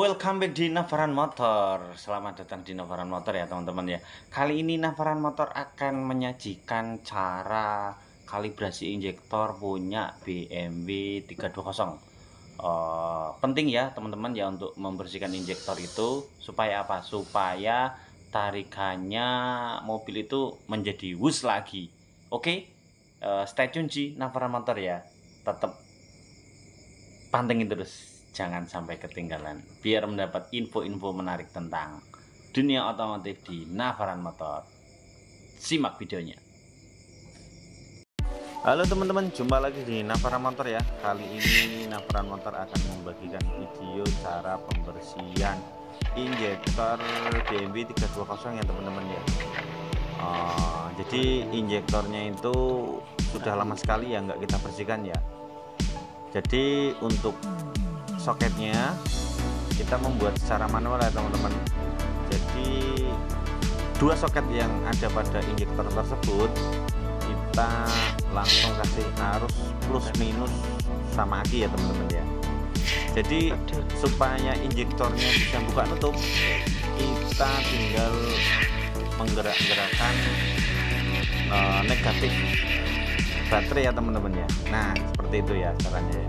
Welcome back di Navaran Motor. Selamat datang di Navaran Motor ya teman-teman ya. Kali ini Navaran Motor akan menyajikan cara kalibrasi injektor punya BMW 320. Penting ya teman-teman ya untuk membersihkan injektor itu supaya apa? Supaya tarikannya mobil itu menjadi wus lagi. Oke, stay tune di Navaran Motor ya. Tetap pantengin terus, jangan sampai ketinggalan biar mendapat info-info menarik tentang dunia otomotif di Navaran Motor. Simak videonya. Halo teman-teman, jumpa lagi di Navaran Motor ya. Kali ini Navaran Motor akan membagikan video cara pembersihan injektor BMW 320 ya teman-teman ya. Jadi injektornya itu sudah lama sekali ya nggak kita bersihkan ya. Jadi untuk soketnya kita membuat secara manual ya teman-teman. Jadi dua soket yang ada pada injektor tersebut kita langsung kasih arus plus minus sama aki ya teman-teman ya. Jadi supaya injektornya bisa buka tutup, kita tinggal menggerak-gerakkan negatif baterai ya teman-teman ya. Nah seperti itu ya caranya ya,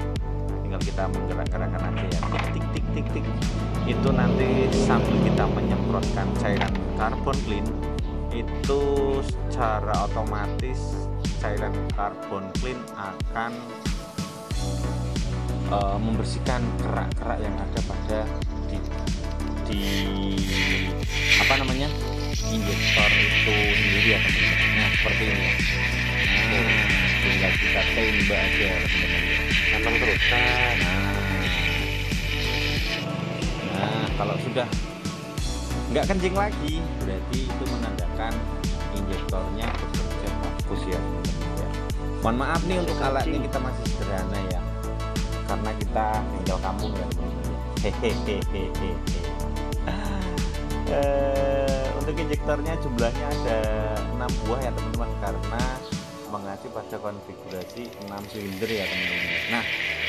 tinggal kita menggerak-gerakkan aja ya, tik tik tik tik. Itu nanti sambil kita menyemprotkan cairan karbon clean, itu secara otomatis cairan karbon clean akan membersihkan kerak-kerak yang ada pada di apa namanya injektor itu sendiri ya teman-teman. Nah seperti ini ya. Tinggal kita tembak aja teman-teman. Nempel terus. Nah kalau sudah nggak kencing lagi, berarti itu menandakan injektornya bekerja bagus ya teman-teman ya. Mohon maaf nih untuk alatnya kita masih sederhana ya, karena kita tinggal kampung ya teman-teman. Hehehe. Untuk injektornya jumlahnya ada 6 buah ya teman-teman, karena mengacu pada konfigurasi 6 silinder ya teman-teman. Nah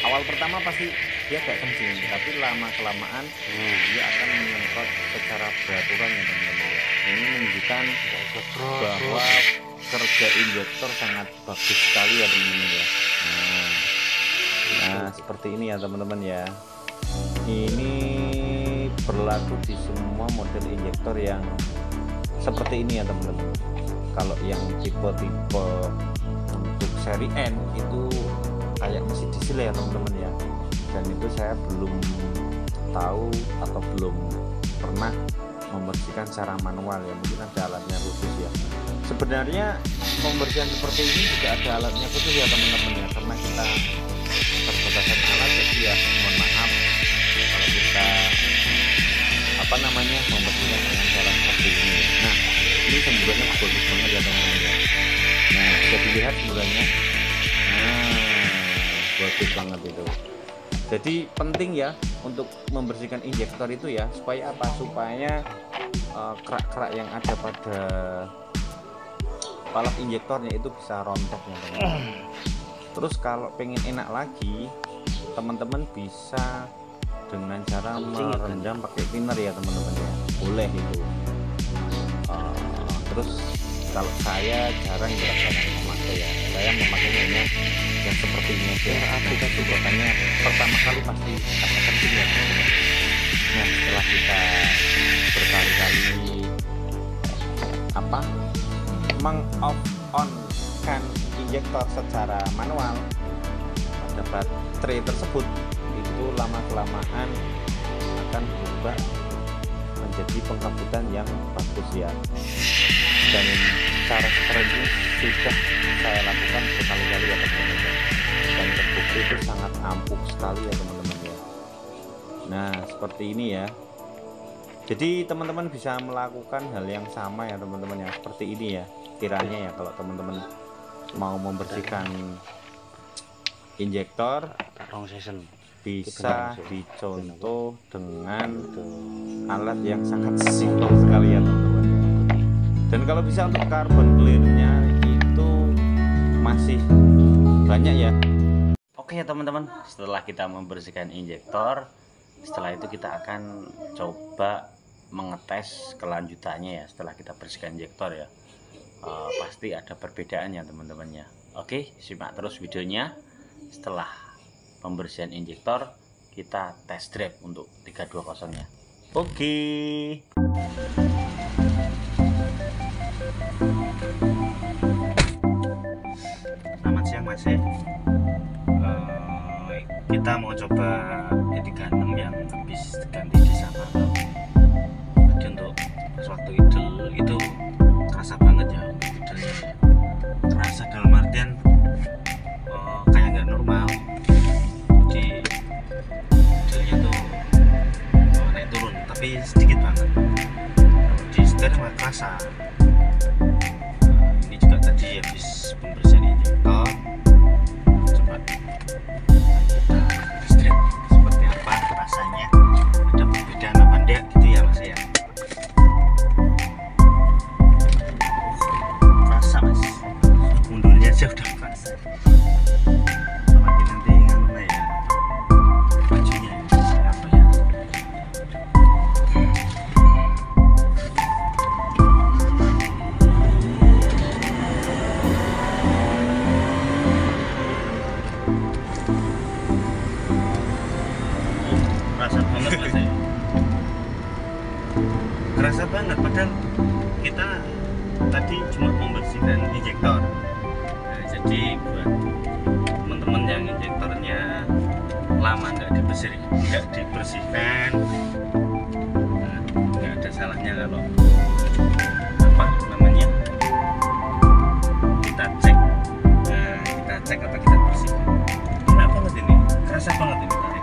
awal pertama pasti dia agak kencing, tapi lama kelamaan dia akan menyemprot secara beraturan ya teman-teman ya. Ini menunjukkan bahwa kerja injektor sangat bagus sekali ya teman-teman ya. Nah seperti ini ya teman-teman ya. Ini berlaku di semua model injektor yang seperti ini ya teman-teman. Kalau yang tipe-tipe untuk seri N itu kayak mesin diesel ya teman-teman ya, dan itu saya belum tahu atau belum pernah membersihkan secara manual ya, mungkin ada alatnya khusus ya. Sebenarnya pembersihan seperti ini juga ada alatnya khusus ya teman-teman ya, karena kita terbatasan alat jadi ya mohon maaf kalau kita apa namanya membersihkan dengan cara seperti ini. Nah ini semburannya bagus banget ya teman-teman ya. Nah bisa dilihat semburannya, bagus banget itu. Jadi penting ya untuk membersihkan injektor itu ya, supaya apa? Supaya kerak-kerak yang ada pada valve injektornya itu bisa rontok ya teman-teman. Terus kalau pengen enak lagi, teman-teman bisa dengan cara merendam pakai thinner ya teman-teman ya, boleh itu. Terus kalau saya jarang memakai ya, saya memakainya hanya yang seperti ini aja. Aplikasi buatannya pertama kali pasti agak penting ya teman-teman. Nah setelah kita berkali-kali meng-off on kan injektor secara manual pada baterai tersebut, itu lama-kelamaan akan berubah menjadi pengkabutan yang bagus ya. Dan cara seperti ini sudah saya lakukan berkali-kali ya teman-teman, dan terbukti itu sangat ampuh sekali ya teman-teman ya. Nah seperti ini ya. Jadi teman-teman bisa melakukan hal yang sama ya teman-teman ya, seperti ini ya kiranya ya. Kalau teman-teman mau membersihkan injektor bisa dicontoh dengan alat yang sangat simpel sekali ya teman-teman. Dan kalau bisa untuk carbon clearnya itu masih banyak ya. Oke ya teman-teman, setelah kita membersihkan injektor, Setelah itu kita akan coba mengetes kelanjutannya ya setelah kita bersihkan injektor ya. Pasti ada perbedaannya teman-teman ya. Oke, simak terus videonya. Setelah pembersihan injektor kita test drive untuk 320 nya. Oke. Selamat siang Mas. Kita mau coba E36 yang habis ganti di sana. Jadi untuk suatu idle itu kerasa banget ya idlenya. Kerasa dalam artian kayak nggak normal. Jadi idlenya tuh naik turun tapi sedikit banget. Di setir nggak kerasa. Ini juga tadi habis pembersihan injektor. Coba seperti apa rasanya, ada perbedaan apa enggak gitu ya Mas ya. Kerasa Mas, mundurnya aja udah kerasa. Apalagi nanti nganu ya bajunya ya, apa ya. Kerasa banget Mas ya. Kerasa banget padahal kita tadi cuma membersihkan injektor. Nah, jadi buat teman-teman yang injektornya lama nggak dibersihkan, nah, nggak ada salahnya kalau apa namanya kita cek. Nah, kita cek atau kita bersihkan. Enak banget ini, kerasa banget ini tarikannya.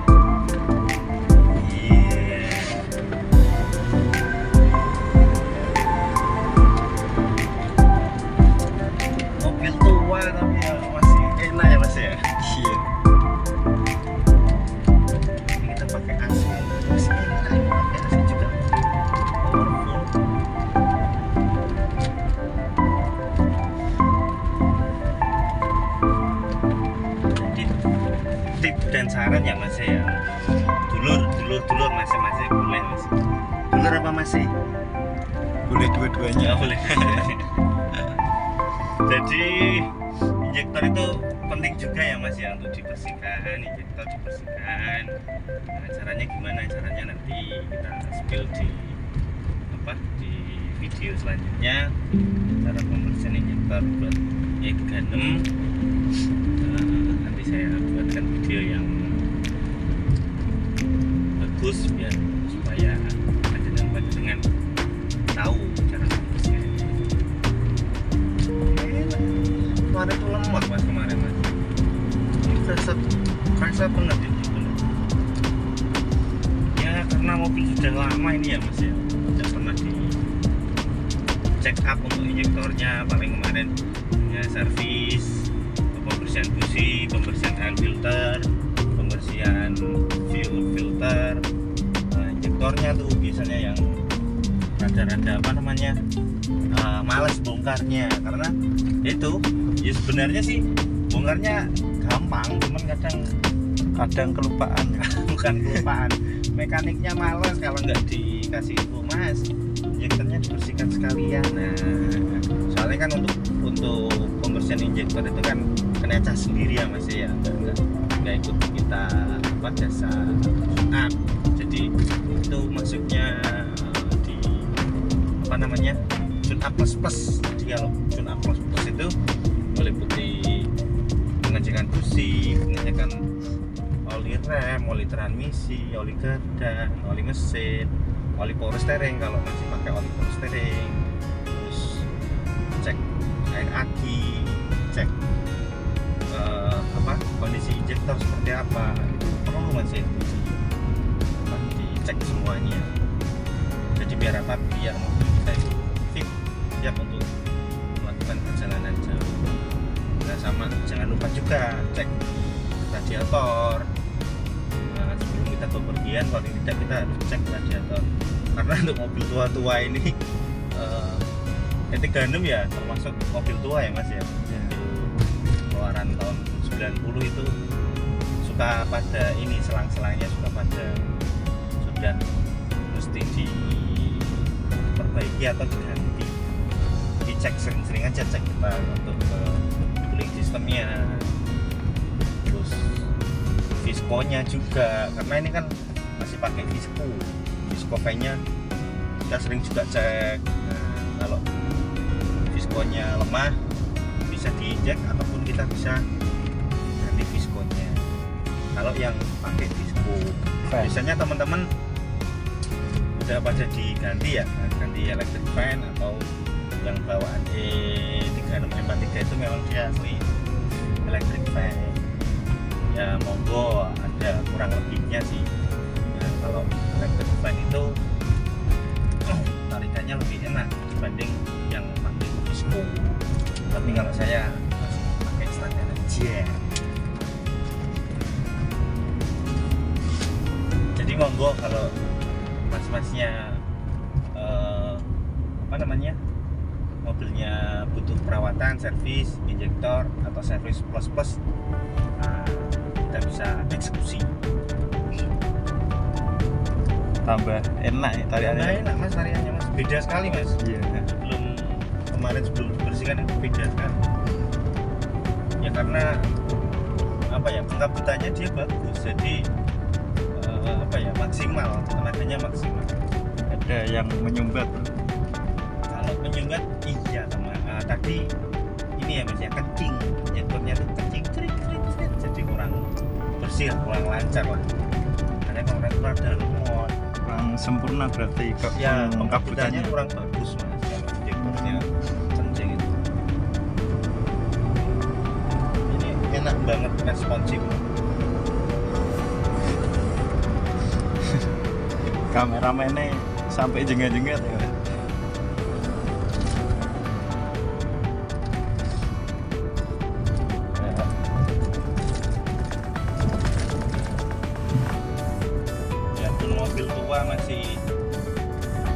Mobil tua tapi ya masih enak ya Mas ya. Iya. Ini kita pakai AC, masih enak ini pakai AC juga. Powerful. Jadi tip dan saran ya Mas ya. Dulur masing-masing boleh Mas. Dulur apa Mas? Boleh dua-duanya. Ya, boleh. Jadi injektor itu penting juga ya Mas ya untuk dibersihkan, injektor dibersihkan. Nah, caranya gimana? Caranya nanti kita spill di video selanjutnya, cara pembersihan injektor buat E36. Nanti saya buatkan video yang bagus biar supaya dengan tahu cara pembersihan. Kemarin tuh lemot Mas, kemarin Mas. Ini kerasa banget ini bener. Ya karena mobil sudah lama ini ya Mas ya, tidak pernah di check up untuk injektornya. Paling kemarin ya servis, pembersihan busi, pembersihan air filter, pembersihan fuel filter. Nah, injektornya tuh biasanya yang rada-rada apa namanya malas bongkarnya, karena itu ya sebenarnya sih bongkarnya gampang, cuman kadang kelupaan. Bukan kelupaan, mekaniknya malas kalau nggak dikasih info Mas injektornya dibersihkan sekalian. Nah soalnya kan untuk pembersihan injektor itu kan kena cas sendiri ya Mas ya, nggak ikut kita apa jasa tune-up. Jadi itu maksudnya di apa namanya tune-up plus. Jadi kalau tune-up plus itu meliputi pengecekan busi, pengecekan oli rem, oli transmisi, oli gardan, oli mesin, oli power steering kalau masih pakai oli power steering, terus cek air aki, cek kondisi injektor seperti apa, itu perlu masih dicek semuanya. Jadi biar mobil kita itu fit, siap untuk melakukan perjalanan jauh. Nah sama jangan lupa juga cek radiator. Nah, sebelum kita bepergian, kalau tidak kita harus cek radiator, karena untuk mobil tua-tua ini E36 ya termasuk mobil tua ya Mas ya. Keluaran tahun 90 itu suka pada ini selang-selangnya suka pada dan mesti diperbaiki atau diganti, dicek sering-sering aja, cek untuk cooling sistemnya, terus viskonya juga, karena ini kan masih pakai visko fan-nya kita sering juga cek. Nah, kalau viskonya lemah bisa diinjek ataupun kita bisa ganti viskonya. Kalau yang pakai visko biasanya teman-teman udah pada diganti ya, ganti electric fan atau yang bawaan E36M43 itu memang dia asli electric fan ya, monggo, ada kurang lebihnya sih. Nah, kalau electric fan itu tarikannya lebih enak dibanding yang pakai visko, tapi kalau saya masih pakai standar aja. Jadi monggo kalau mas-masnya mobilnya butuh perawatan, servis, injektor atau servis plus, nah, kita bisa eksekusi. Tambah enak ya tariannya. Enak mas tariannya mas, beda sekali mas. Iya. Sebelum dibersihkan itu beda sekali. Ya karena apa ya, pengkabutannya dia bagus, jadi maksimal, tenaganya maksimal. Ada yang menyumbat. Kalau menyumbat iya teman. Tadi ini ya mas ya, kencing, nyetornya tuh kencing, jadi kurang bersih, kurang lancar lah. Karena kurang ada lemot, Kurang sempurna berarti kok ya pengkabutannya. kurang bagus mas kalau injektornya kencing itu. Ini enak banget, responsif. Kameramennya sampai jenggat-jenggat ya. Ya pun mobil tua masih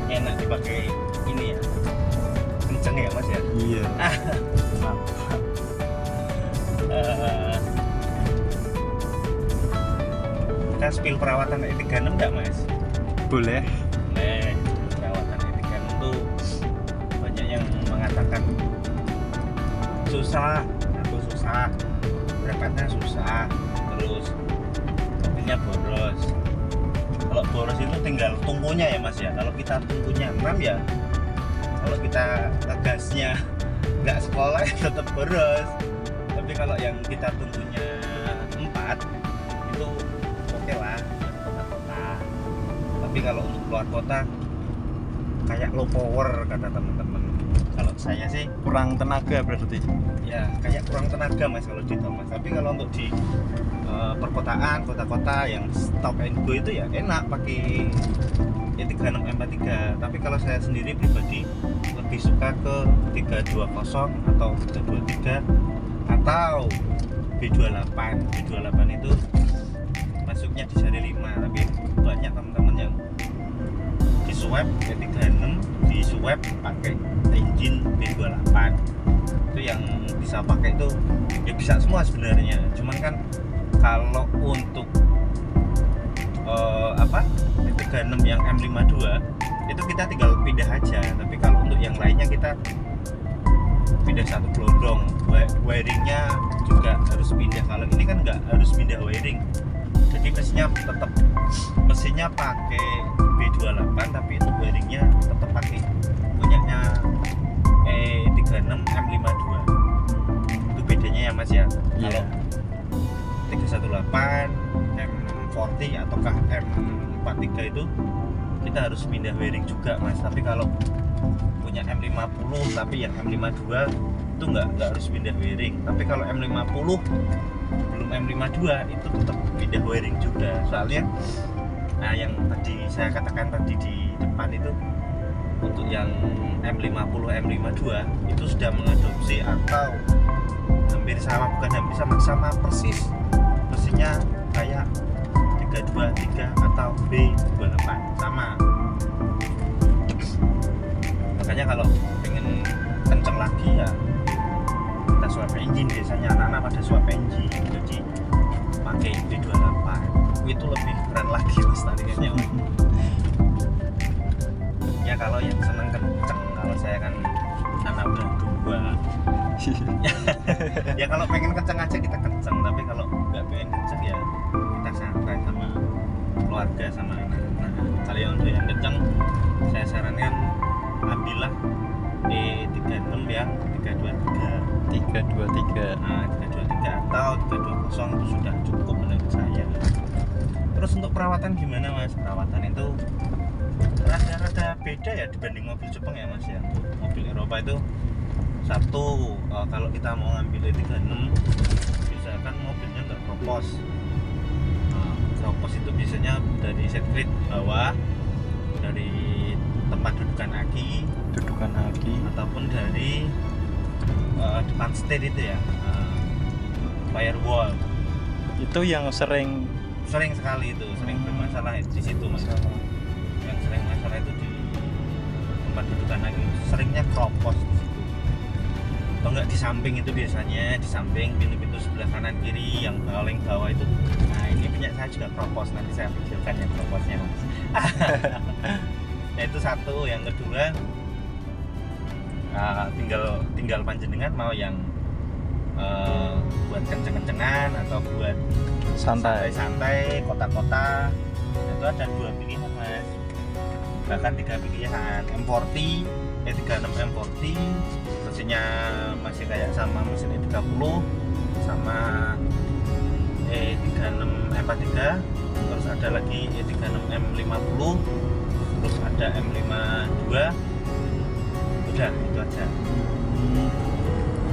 enak dipakai ini ya, kenceng ya mas ya. Iya. Kita spill perawatan E36 enggak mas? Boleh. Perawatan E36 tuh banyak yang mengatakan susah, berangkatnya susah, terus mobilnya boros. Kalau boros itu tinggal tungkunya ya mas ya. Kalau kita tungkunya 6 ya, kalau kita ngegasnya nggak sekolah ya tetap boros. Tapi kalau yang kita tungkunya 4 itu oke lah, kota-kota. Tapi kalau untuk keluar kota kayak low power kata teman-teman. Kalau saya sih Kurang tenaga berarti. ya kayak kurang tenaga mas kalau di Thomas. Tapi kalau untuk di perkotaan, kota-kota yang stop and go itu ya enak pakai E36M43. Tapi kalau saya sendiri pribadi lebih suka ke 320 atau 323 atau B28. B28 itu masuknya di seri 5, tapi banyak teman-teman yang di swap E36, di swap pakai engine B28. Itu yang bisa pakai itu ya bisa semua sebenarnya. Cuman kan kalau untuk E36 yang M52 itu kita tinggal pindah aja. Tapi kalau untuk yang lainnya kita pindah satu gelondong. Wiringnya juga harus pindah. Kalau ini kan nggak harus pindah wiring, jadi mesinnya pakai B28 tapi itu wiringnya tetap pakai punyanya E36 M52. Itu bedanya ya mas ya. Iya. Kalau 318 M40 ataukah M43 itu kita harus pindah wiring juga mas. Tapi kalau punya M50 tapi yang M52 itu nggak harus pindah wiring. Tapi kalau M50 belum M52 itu tetap pindah wiring juga. Soalnya yang tadi saya katakan tadi di depan itu untuk yang M50 M52 itu sudah mengadopsi atau hampir sama, bukan hampir sama persis mesinnya kayak 323 atau B28 sama. Makanya kalau pengen kenceng lagi ya kita swap engine. Biasanya anak-anak pada swap engine, jadi pakai B28 itu lebih keren lagi mas tarikannya. kalau yang seneng kenceng. Kalau saya kan anak udah tua. Ya kalau pengen kenceng aja kita kenceng, tapi kalau nggak pengen kenceng ya kita santai sama keluarga sama anak-anak. Kalau yang untuk yang kenceng, saya sarankan ambillah E36 yang 323. 323. Nah, 323 atau 320 itu sudah cukup menurut saya. Terus untuk perawatan gimana Mas? Perawatan itu rada-rada beda ya dibanding mobil Jepang ya Mas ya. Untuk mobil Eropa itu satu, kalau kita mau ngambil E36 misalkan mobilnya nggak kropos. Kropos itu biasanya dari sirkuit bawah, dari tempat dudukan aki ataupun dari depan setir itu ya, firewall Itu yang sering sekali itu sering bermasalah di situ Mas. Yang sering masalah itu di tempat dudukan aki, seringnya kropos di situ. Atau enggak di samping itu biasanya, di samping pintu-pintu sebelah kanan kiri yang paling bawah itu. Nah ini punya saya juga kropos, nanti saya videokan yang kroposnya Mas. Nah itu satu. Yang kedua, tinggal panjenengan mau yang buat kenceng-kencengan atau buat santai-santai kota-kota. Itu ada 2 pilihan Mas, bahkan 3 pilihan. M40, E36 M40 mesinnya masih kayak sama mesin E30 sama E36 M43, terus ada lagi E36 M50, terus ada M52. Udah itu aja.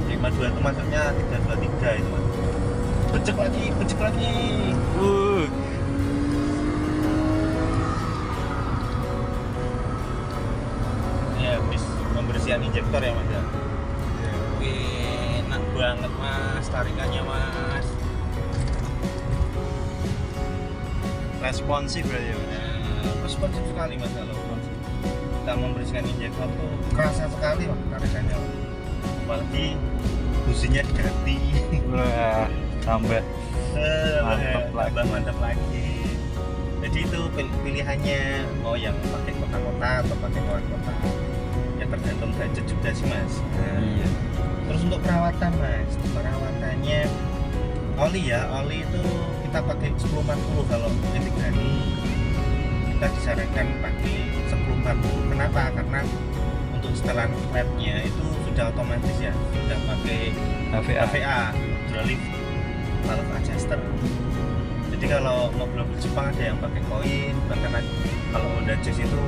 52 itu maksudnya 323 itu Mas. Becek lagi. Ya habis pembersihan injektor ya Mas ya. Enak banget Mas tarikannya Mas. responsif ya. Responsif sekali Mas kalau kita membersihkan injektor tuh kerasa sekali Mas tarikannya. Apalagi businya diganti. Wah, tambah mantap lagi. Jadi itu pilihannya mau yang pakai kota-kota atau pakai luar kota. Ya tergantung budget juga sih Mas. Iya. Terus untuk perawatan Mas, perawatannya oli itu kita pakai 1040. Kalau integrasi kita disarankan pakai 1040. Kenapa? Karena untuk setelan flatnya itu sudah otomatis ya, sudah pakai HVA hydraulic valve adjuster. Jadi kalau mobil-mobil Jepang ada yang pakai koin, bahkan kalau Honda Jazz itu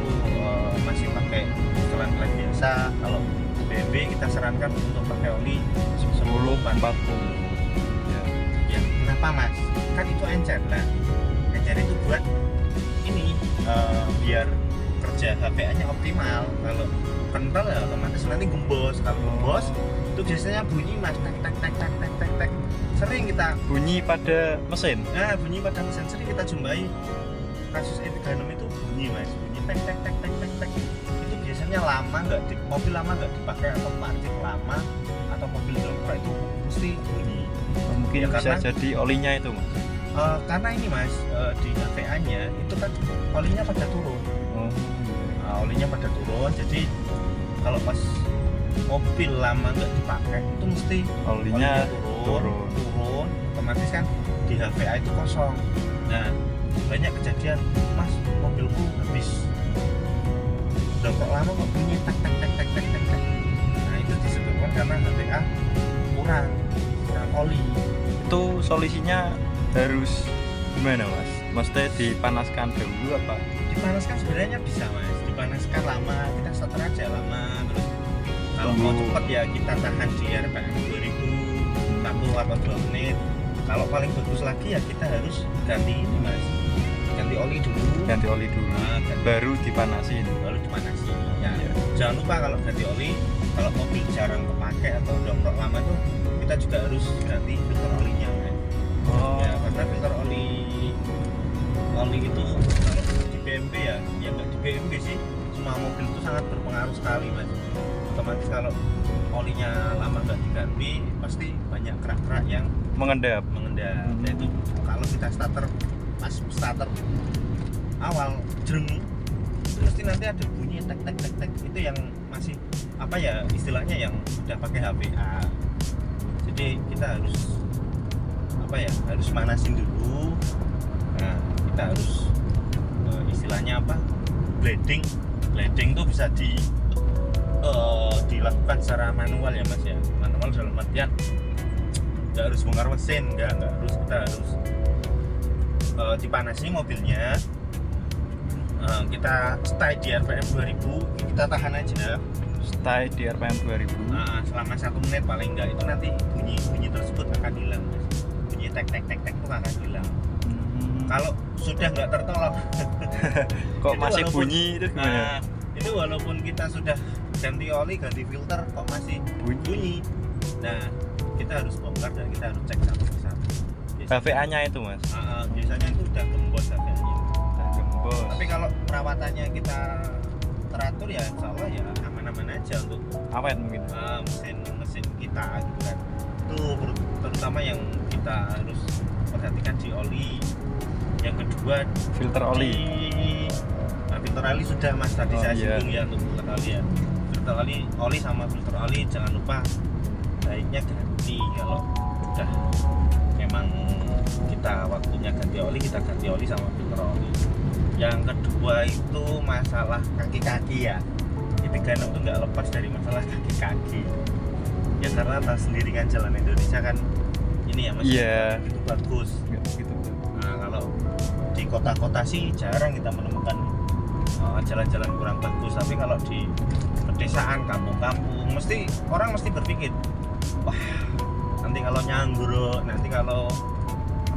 masih pakai setelan flat biasa. Kalau BMW kita sarankan untuk pakai oli 1040. Ya, kenapa Mas? Kan itu encer lah. Encer itu buat ini biar kerja HVA-nya optimal. Kalau kental ya otomatis nanti gembos. Kalau gembos itu biasanya bunyi Mas, tek. Sering kita bunyi pada mesin. Nah, bunyi pada mesin sering kita jumpai. Kasus E36 itu bunyi Mas, bunyi tek. Itu biasanya lama mobil lama nggak dipakai atau parkir lama atau mobil dongkrak itu mesti bunyi. Mungkin Ya, bisa karena- jadi olinya itu Mas. Karena ini Mas, di HVA-nya itu kan olinya pada turun. Olinya pada turun, jadi kalau pas mobil lama nggak dipakai itu mesti Olinya turun, otomatis kan di HVA itu kosong. Nah banyak kejadian Mas, mobilku habis dongkrak lama kok bunyi tek. Nah itu disebabkan karena HVA kurang oli. Itu solusinya harus gimana Mas? Maksudnya dipanaskan dulu apa? Dipanaskan sebenarnya bisa Mas, dipanaskan lama, kita starter aja lama. Terus kalau mau cepat ya kita tahan di RPM 2000 1 atau 2 menit. Kalau paling bagus lagi ya kita harus ganti ini Mas, ganti oli dulu. Nah, Baru dipanasin. baru dipanasin ya. Iya. Jangan lupa kalau ganti oli, kalau mobil jarang kepake atau dongkrak lama tuh kita juga harus ganti filter olinya Mas. Ya, karena filter oli itu kalau di BMW ya nggak di BMW sih, semua mobil itu sangat berpengaruh sekali Mas. Otomatis kalau olinya lama nggak diganti pasti banyak kerak-kerak yang mengendap. Nah itu kalau kita starter awal jreng itu mesti nanti ada bunyi tek tek tek tek, itu yang masih apa ya istilahnya, yang udah pakai HPA. Jadi kita harus apa ya, harus manasin dulu. Nah kita harus istilahnya apa, bleeding tuh bisa dilakukan secara manual ya mas ya. Manual dalam artian nggak harus bongkar mesin, nggak harus, kita harus dipanasi mobilnya, kita stay di RPM 2000, kita tahan aja, stay di RPM 2000 selama 1 menit paling enggak, itu nanti bunyi tersebut akan hilang mas. Bunyi tek tek tek tek itu akan hilang. Kalau sudah nggak tertolong kok itu masih walaupun, bunyi itu gimana? Itu walaupun kita sudah ganti oli, ganti filter, kok masih bunyi. Nah kita harus bongkar dan kita harus cek satu persatu. HVA nya itu mas? Biasanya itu udah gembos HVA-nya. Gembos. Tapi kalau perawatannya kita teratur ya insya Allah ya aman-aman aja untuk awet mungkin mesin kita gitu kan. Itu terutama yang kita harus perhatikan di oli. Yang kedua filter oli. Filter oli sudah mas tadi saya iya. singgung ya, untuk filter oli ya. Filter oli sama filter oli jangan lupa baiknya ganti. Kalau udah memang kita waktunya ganti oli, kita ganti oli sama filter oli. Yang kedua itu masalah kaki-kaki ya. E36 itu nggak lepas dari masalah kaki-kaki ya, karena tahu sendiri kan jalan Indonesia kan ini ya mas, itu bagus gitu. Nah kalau di kota-kota sih jarang kita menemukan jalan-jalan kurang bagus. Tapi kalau di pedesaan, kampung-kampung, orang mesti berpikir, wah nanti kalau nyanggur, nanti kalau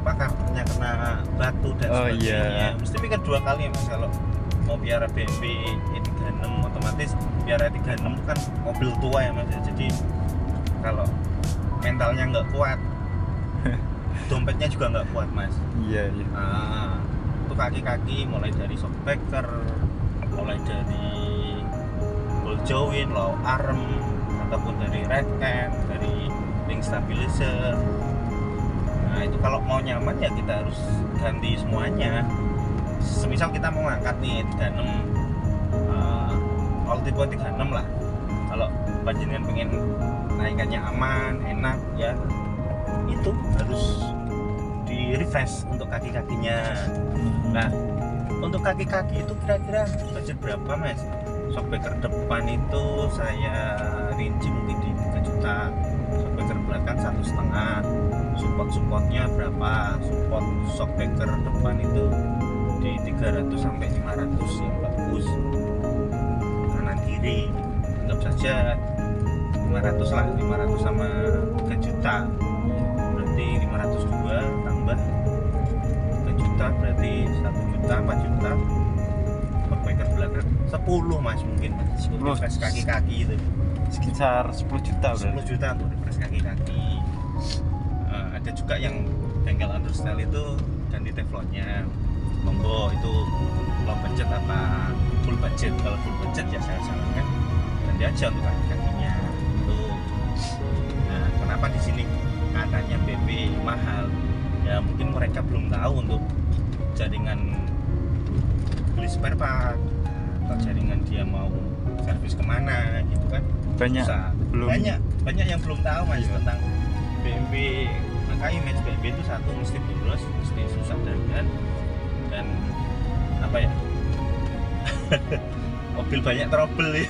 kartunya kena batu dan sebagainya, mesti pikir 2 kali mas. Kalau mau biara BMW E36, otomatis biara E36 itu kan mobil tua ya mas. Jadi kalau mentalnya nggak kuat, dompetnya juga nggak kuat mas. Iya. Nah, itu kaki-kaki mulai dari shockbreaker, mulai dari ball joint, low arm, ataupun dari right hand, dari link stabilizer. Nah itu kalau mau nyaman ya kita harus ganti semuanya. Semisal kita mau ngangkat nih 36 all tipe 36 lah. Kalau panjenengan pengen naikannya aman, enak ya, itu harus di refresh untuk kaki-kakinya. Nah untuk kaki-kaki itu kira-kira budget berapa mas? Shockbreaker depan itu saya rinci mungkin di 3 juta, shockbreaker belakang 1,5, support-supportnya berapa? Support shockbreaker depan itu di 300 sampai 500 yang bagus, kanan kiri anggap saja 500 lah, 500 sama 3 juta berarti 502 tambah 3 juta berarti 1 juta, 4 juta. Shockbreaker belakang 10 mas mungkin, 10 refresh kaki-kaki itu sekitar 10 juta 10 juta untuk refresh kaki-kaki. Ada juga yang bengkel understyle itu ganti teflonnya, monggo itu low budget apa full budget. Kalau full budget ya saya sarankan ganti aja untuk kaki-kakinya itu. Nah kenapa di sini katanya BP mahal ya, mungkin mereka belum tahu untuk jaringan beli spare part atau jaringan dia mau servis kemana gitu kan. Banyak yang belum tahu mas tentang BMW. Makanya image BMW itu satu mesti boros, mesti susah dan apa ya mobil banyak trouble ya.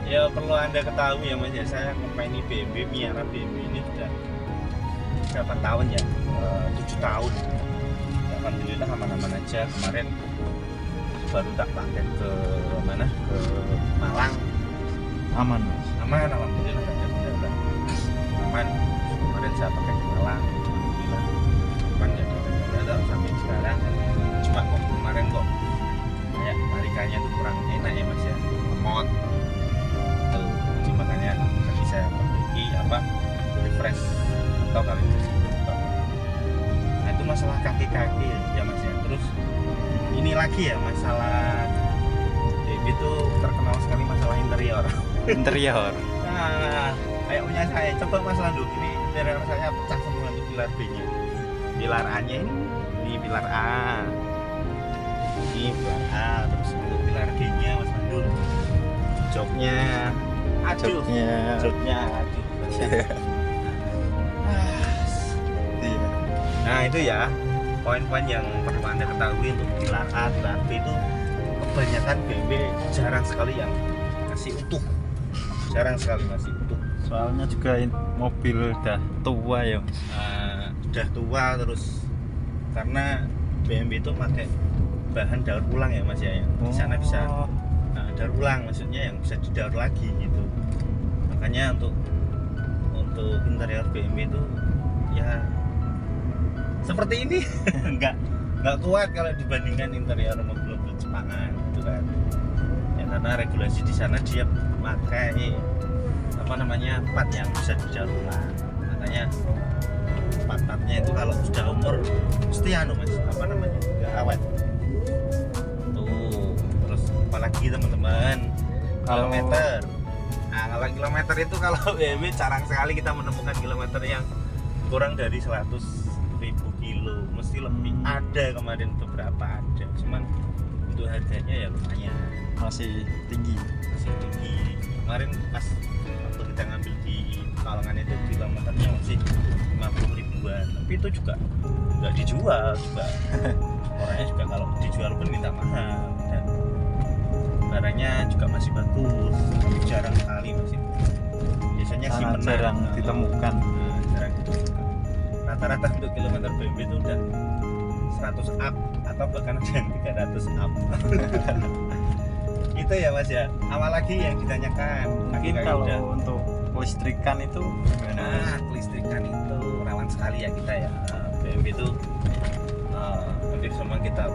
Ya perlu anda ketahui ya mas ya, saya company BMW, miara BMW ini sudah berapa tahun ya, 7 tahun. Alhamdulillah aman-aman aja. Kemarin baru tak pakai ke mana, ke Malang, aman mas. Aman alhamdulillah, nggak ada kendala, aman. Kemarin saya pakai ke Malang, alhamdulillah aman, nggak ada kendala sampai sekarang. Cuma kok kemarin kok kayak tarikannya tuh kurang enak ya mas ya, lemot tuh. Jadi makanya tadi saya perbaiki refresh atau kalibrasi. Nah itu masalah kaki-kaki ya mas ya. Terus ini lagi ya masalah itu terkenal sekali masalah interior. Nah kayak punya saya, coba mas Landu, ini interior saya pecah semua untuk pilar B nya. Pilar A nya ini pilar A, ini A, terus untuk pilar D-nya Mas Mandul, joknya, aduh, joknya, aduh. Nah itu ya poin-poin yang perlu Anda ketahui untuk pilar A, pilar B itu kebanyakan BMW jarang sekali yang masih utuh, jarang sekali masih utuh. Soalnya juga mobil udah tua ya Mas. Udah tua, terus karena BMW itu pakai bahan daur ulang ya Mas ya, di sana bisa daur ulang, maksudnya yang bisa didaur lagi gitu. Makanya untuk interior BMW itu ya seperti ini nggak kuat kalau dibandingkan interior mobil-mobil Jepangan gitu kan ya, karena regulasi di sana dia pakai part yang bisa didaur ulang, makanya part-partnya itu kalau sudah umur mesti Mas nggak awet tuh. Terus apalagi teman-teman, kilometer. Nah kalau kilometer itu kalau BMW jarang sekali kita menemukan kilometer yang kurang dari 100.000 kilo, mesti lebih. Ada kemarin beberapa ada, cuman untuk harganya ya lumayan masih tinggi. Kemarin pas waktu kita ngambil di Pekalongan itu kilometernya masih 50 ribuan, tapi itu juga nggak dijual juga. Orangnya juga kalau dijual pun minta mahal, dan barangnya juga masih bagus, tapi jarang sekali masih. Biasanya sih jarang ditemukan. Jarang ditemukan. Rata-rata untuk kilometer BMW itu udah 100 up atau bahkan ada yang 300 up. Itu ya Mas ya. Awal lagi yang ditanyakan, mungkin kalau untuk kelistrikan itu gimana? Kelistrikan itu rawan sekali ya kita ya. BMW itu hampir semua kita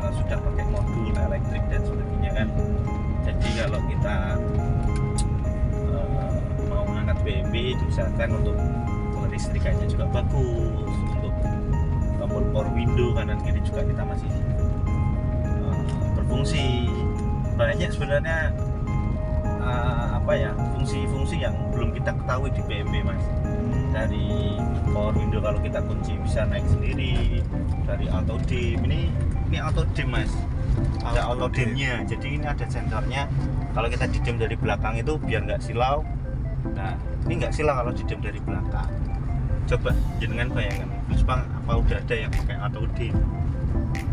sudah pakai modul elektrik dan sebagainya kan. Jadi kalau kita mau mengangkat BMW, diusahakan untuk listrikannya juga bagus, untuk tombol power window kanan kiri juga kita masih berfungsi. Banyak sebenarnya fungsi-fungsi yang belum kita ketahui di BMW Mas. Dari power window kalau kita kunci bisa naik sendiri, dari auto dim, ini auto dim Mas, ada auto dimnya, jadi ini ada sensornya. Kalau kita didim dari belakang itu biar nggak silau. Nah ini nggak silau kalau didim dari belakang. Coba jenengan bayangkan, Jepang apa udah ada yang pakai auto dim?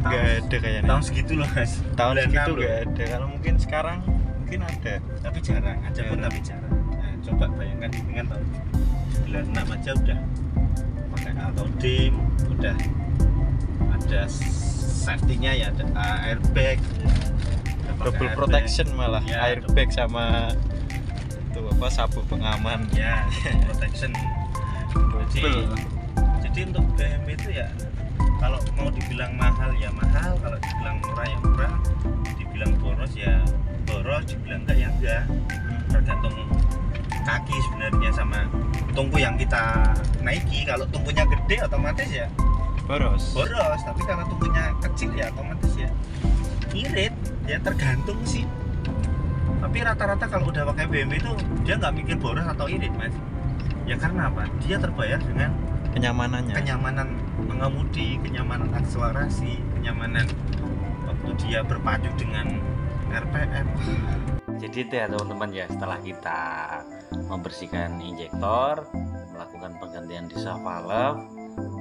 Nggak ada kayaknya. Tahun segitu loh Mas. Tahun segitu nggak ada. Kalau mungkin sekarang mungkin ada, tapi jarang. Ada pun tapi jarang. Nah, coba bayangkan dengan tahun 96 aja udah pakai auto dim, udah ada safety-nya ya, ada airbag, double protection malah ya, airbag double. Sama sabuk pengaman ya, protection. Jadi untuk BMW itu ya kalau mau dibilang mahal ya mahal, kalau dibilang murah ya murah, dibilang boros ya boros, dibilang enggak ya enggak. Tergantung kaki sebenarnya sama tungku yang kita naiki. Kalau tungkunya gede otomatis ya boros, tapi kalau tungkunya kecil ya otomatis ya irit. Ya tergantung sih, tapi rata-rata kalau udah pakai BMW itu dia nggak mikir boros atau irit Mas. Ya karena apa? Dia terbayar dengan kenyamanan mengemudi, kenyamanan akselerasi, kenyamanan waktu dia berpacu dengan RPM. Jadi itu ya teman-teman ya, setelah kita membersihkan injektor, melakukan penggantian di shock valve,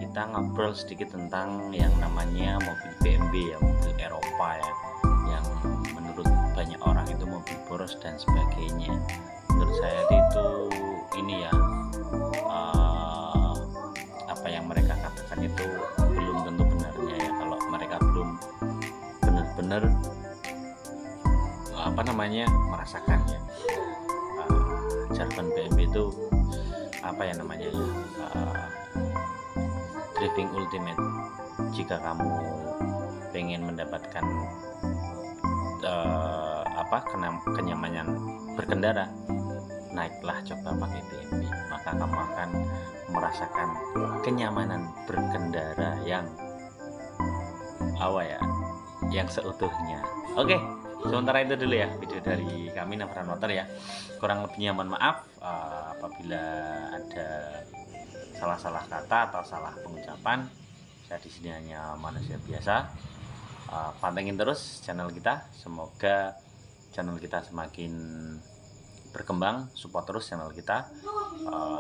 kita ngobrol sedikit tentang yang namanya mobil BMW ya, mobil Eropa ya, yang menurut banyak orang itu mobil boros dan sebagainya. Menurut saya itu ini ya, apa yang mereka katakan itu belum tentu benarnya ya. Kalau mereka belum benar-benar merasakan ya, jargon BMW itu apa ya namanya ya, driving ultimate. Jika kamu pengen mendapatkan kenyamanan berkendara, naiklah coba pakai BMW, maka kamu akan merasakan kenyamanan berkendara yang yang seutuhnya. Oke, sementara itu dulu ya video dari kami Navran Motor ya. Kurang lebihnya mohon maaf apabila ada salah-salah kata atau salah pengucapan. Saya di sini hanya manusia biasa. pantengin terus channel kita, semoga channel kita semakin berkembang. Support terus channel kita.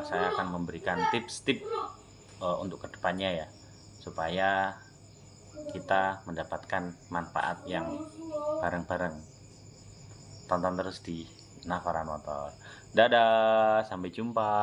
Saya akan memberikan tips-tips untuk kedepannya ya, supaya kita mendapatkan manfaat yang bareng-bareng. Tonton terus di Navara Motor. Dadah, sampai jumpa.